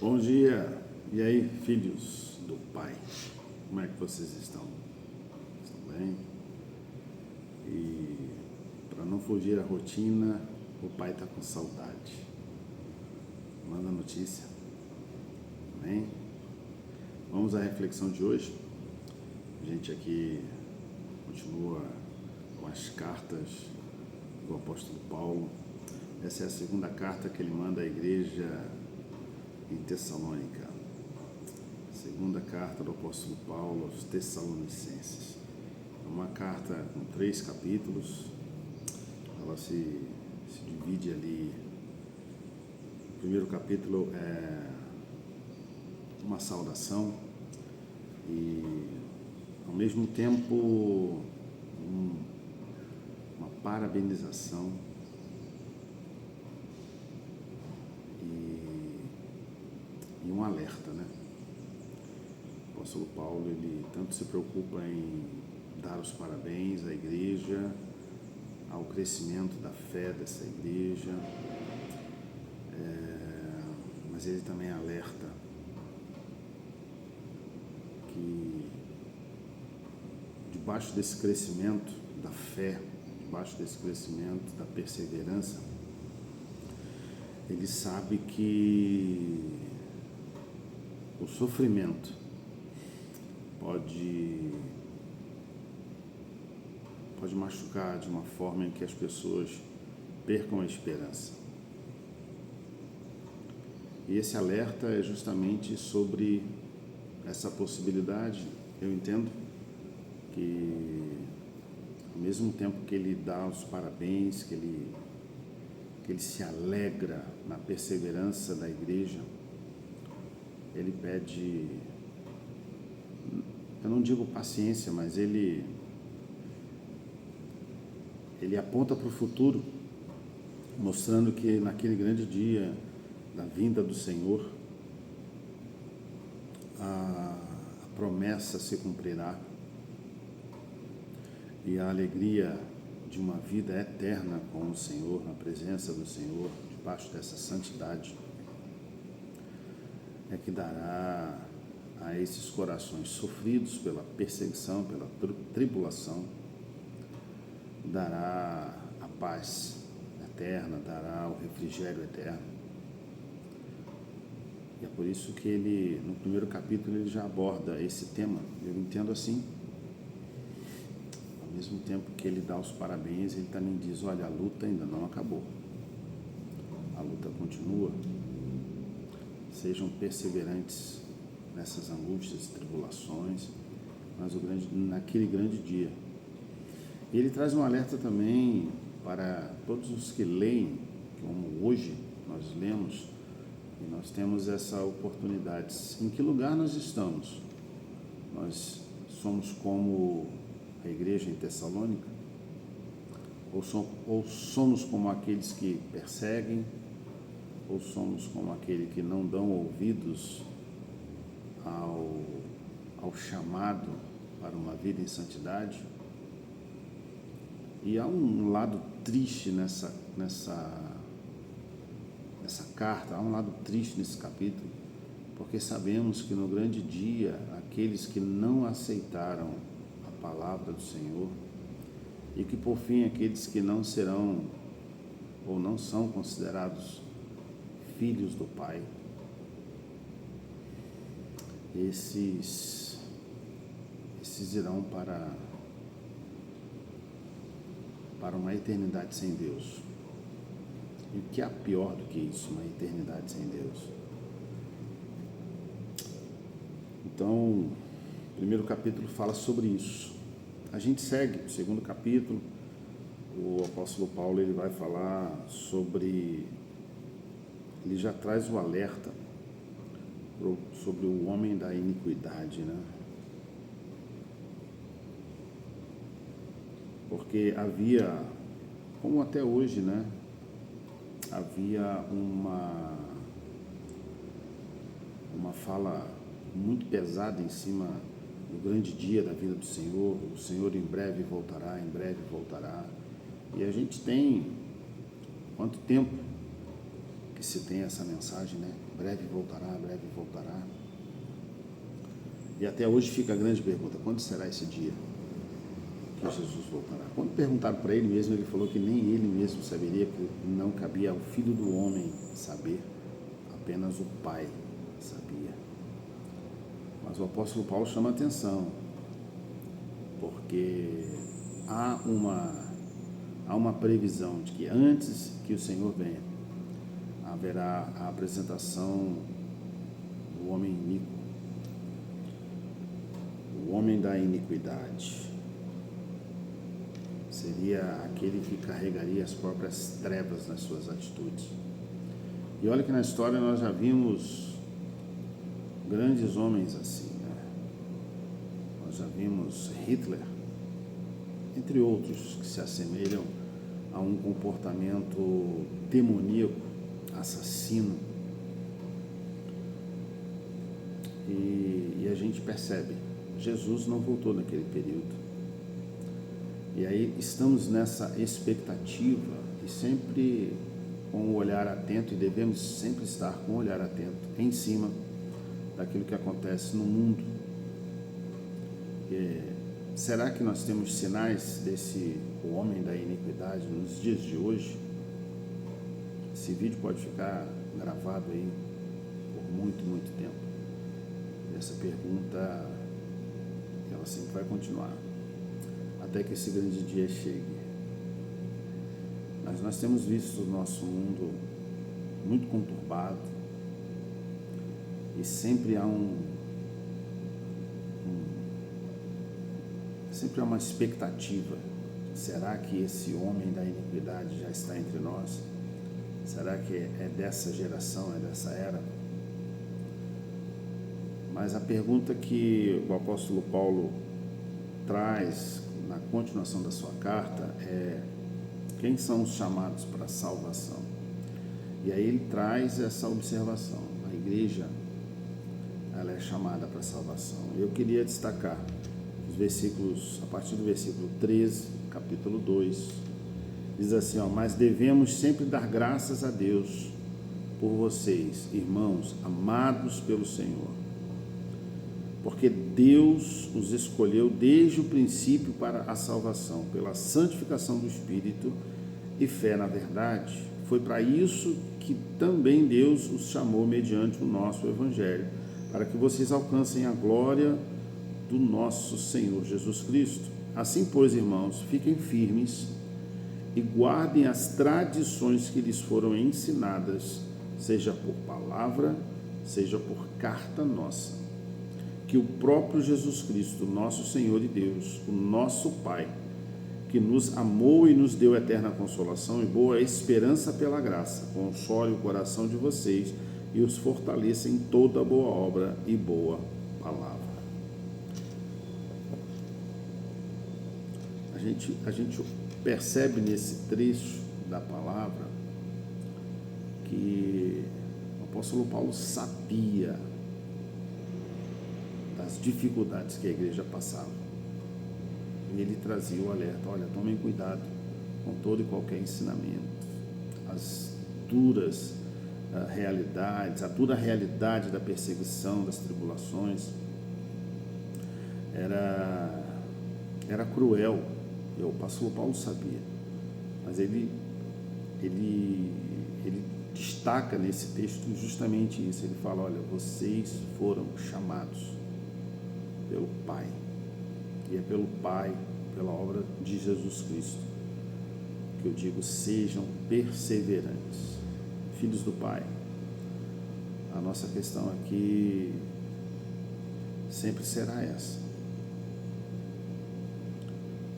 Bom dia, e aí, filhos do Pai? Como é que vocês estão? Estão bem? E para não fugir à rotina, o Pai está com saudade. Manda notícia, amém? Vamos à reflexão de hoje. A gente aqui continua com as cartas do apóstolo Paulo. Essa é a segunda carta que ele manda à igreja em Tessalônica. Segunda carta do apóstolo Paulo aos Tessalonicenses. É uma carta com 3 capítulos. Ela se divide ali. O primeiro capítulo é uma saudação e, ao mesmo tempo, uma parabenização e um alerta, né? O apóstolo Paulo, ele tanto se preocupa em dar os parabéns à igreja, ao crescimento da fé dessa igreja, mas ele também alerta que debaixo desse crescimento da fé, debaixo desse crescimento da perseverança, ele sabe que o sofrimento pode machucar de uma forma em que as pessoas percam a esperança. E esse alerta é justamente sobre essa possibilidade. Eu entendo que, ao mesmo tempo que ele dá os parabéns, que ele se alegra na perseverança da igreja, ele pede, eu não digo paciência, mas ele aponta para o futuro, mostrando que naquele grande dia da vinda do Senhor, a promessa se cumprirá e a alegria de uma vida eterna com o Senhor, na presença do Senhor, debaixo dessa santidade, é que dará a esses corações sofridos pela perseguição, pela tribulação, dará a paz eterna, dará o refrigério eterno. E é por isso que ele, no primeiro capítulo, ele já aborda esse tema. Eu entendo assim. Ao mesmo tempo que ele dá os parabéns, ele também diz, olha, a luta ainda não acabou. A luta continua. Sejam perseverantes nessas angústias e tribulações, mas naquele grande dia. E ele traz um alerta também para todos os que leem, como hoje nós lemos, e nós temos essa oportunidade. Em que lugar nós estamos? Nós somos como a igreja em Tessalônica? Ou somos como aqueles que perseguem? Ou somos como aquele que não dão ouvidos ao chamado para uma vida em santidade? E há um lado triste nessa carta, há um lado triste nesse capítulo, porque sabemos que no grande dia, aqueles que não aceitaram a palavra do Senhor, e que por fim aqueles que não serão ou não são considerados filhos do Pai, esses irão para uma eternidade sem Deus. E o que há pior do que isso, uma eternidade sem Deus? Então, o primeiro capítulo fala sobre isso. A gente segue o segundo capítulo. O apóstolo Paulo, ele vai falar sobre, ele já traz o alerta sobre o homem da iniquidade, né? Porque havia, como até hoje, né? Havia uma fala muito pesada em cima do grande dia da vida do Senhor. O Senhor em breve voltará, em breve voltará. E a gente tem quanto tempo que se tem essa mensagem, né? Breve voltará, breve voltará. E até hoje fica a grande pergunta: quando será esse dia que Jesus voltará? Quando perguntaram para ele mesmo, ele falou que nem ele mesmo saberia, que não cabia ao Filho do Homem saber, apenas o Pai sabia. Mas o apóstolo Paulo chama a atenção, porque há uma previsão de que antes que o Senhor venha, haverá a apresentação do homem iníquo, o homem da iniquidade. Seria aquele que carregaria as próprias trevas nas suas atitudes. E olha que na história nós já vimos grandes homens assim, né? Nós já vimos Hitler, entre outros, que se assemelham a um comportamento demoníaco, assassino. E a gente percebe, Jesus não voltou naquele período. E aí estamos nessa expectativa e sempre com o olhar atento, e devemos sempre estar com o olhar atento em cima daquilo que acontece no mundo. Será que nós temos sinais desse homem da iniquidade nos dias de hoje? Esse vídeo pode ficar gravado aí por muito, muito tempo. E essa pergunta, ela sempre vai continuar, até que esse grande dia chegue. Mas nós temos visto o nosso mundo muito conturbado, e sempre há sempre há uma expectativa. Será que esse homem da iniquidade já está entre nós? Será que é dessa geração, é dessa era? Mas a pergunta que o apóstolo Paulo traz na continuação da sua carta é: quem são os chamados para a salvação? E aí ele traz essa observação: a igreja, ela é chamada para a salvação. Eu queria destacar os versículos, a partir do versículo 13, capítulo 2, diz assim, mas devemos sempre dar graças a Deus por vocês, irmãos, amados pelo Senhor, porque Deus os escolheu desde o princípio para a salvação, pela santificação do Espírito e fé na verdade. Foi para isso que também Deus os chamou mediante o nosso Evangelho, para que vocês alcancem a glória do nosso Senhor Jesus Cristo. Assim, pois, irmãos, fiquem firmes e guardem as tradições que lhes foram ensinadas, seja por palavra, seja por carta nossa. Que o próprio Jesus Cristo, nosso Senhor e Deus, o nosso Pai, que nos amou e nos deu eterna consolação e boa esperança pela graça, console o coração de vocês e os fortaleça em toda boa obra e boa palavra. A gente percebe nesse trecho da palavra que o apóstolo Paulo sabia das dificuldades que a igreja passava. E ele trazia o alerta: olha, tomem cuidado com todo e qualquer ensinamento. As duras realidades, a dura realidade da perseguição, das tribulações, era cruel. O apóstolo Paulo sabia, mas ele destaca nesse texto justamente isso. Ele fala: olha, vocês foram chamados pelo Pai, e é pelo Pai, pela obra de Jesus Cristo, que eu digo: sejam perseverantes, filhos do Pai. A nossa questão aqui sempre será essa: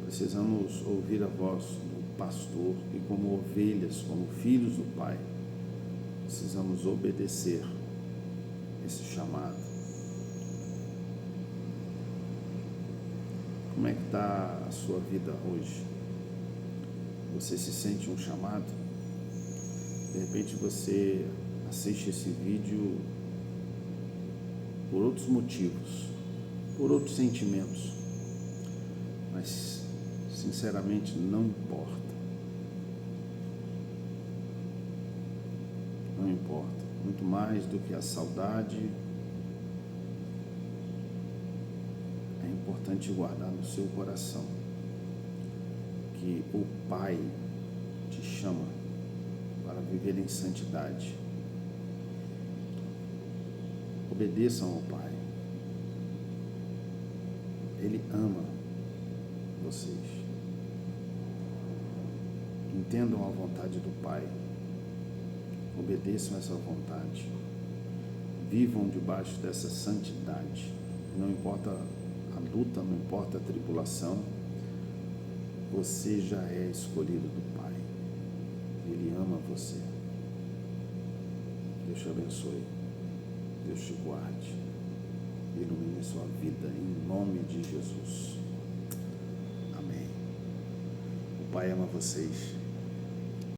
precisamos ouvir a voz do pastor e, como ovelhas, como filhos do Pai, precisamos obedecer esse chamado. Como é que está a sua vida hoje? Você se sente um chamado? De repente você assiste esse vídeo por outros motivos, por outros sentimentos, mas sinceramente não importa. não importa. Muito mais do que a saudade, é importante guardar no seu coração que o Pai te chama para viver em santidade. Obedeçam ao Pai. Ele ama vocês. Entendam a vontade do Pai. Obedeçam essa vontade. Vivam debaixo dessa santidade. Não importa a luta, não importa a tribulação, você já é escolhido do Pai. Ele ama você. Deus te abençoe. Deus te guarde. Ilumine sua vida em nome de Jesus. Amém. O Pai ama vocês.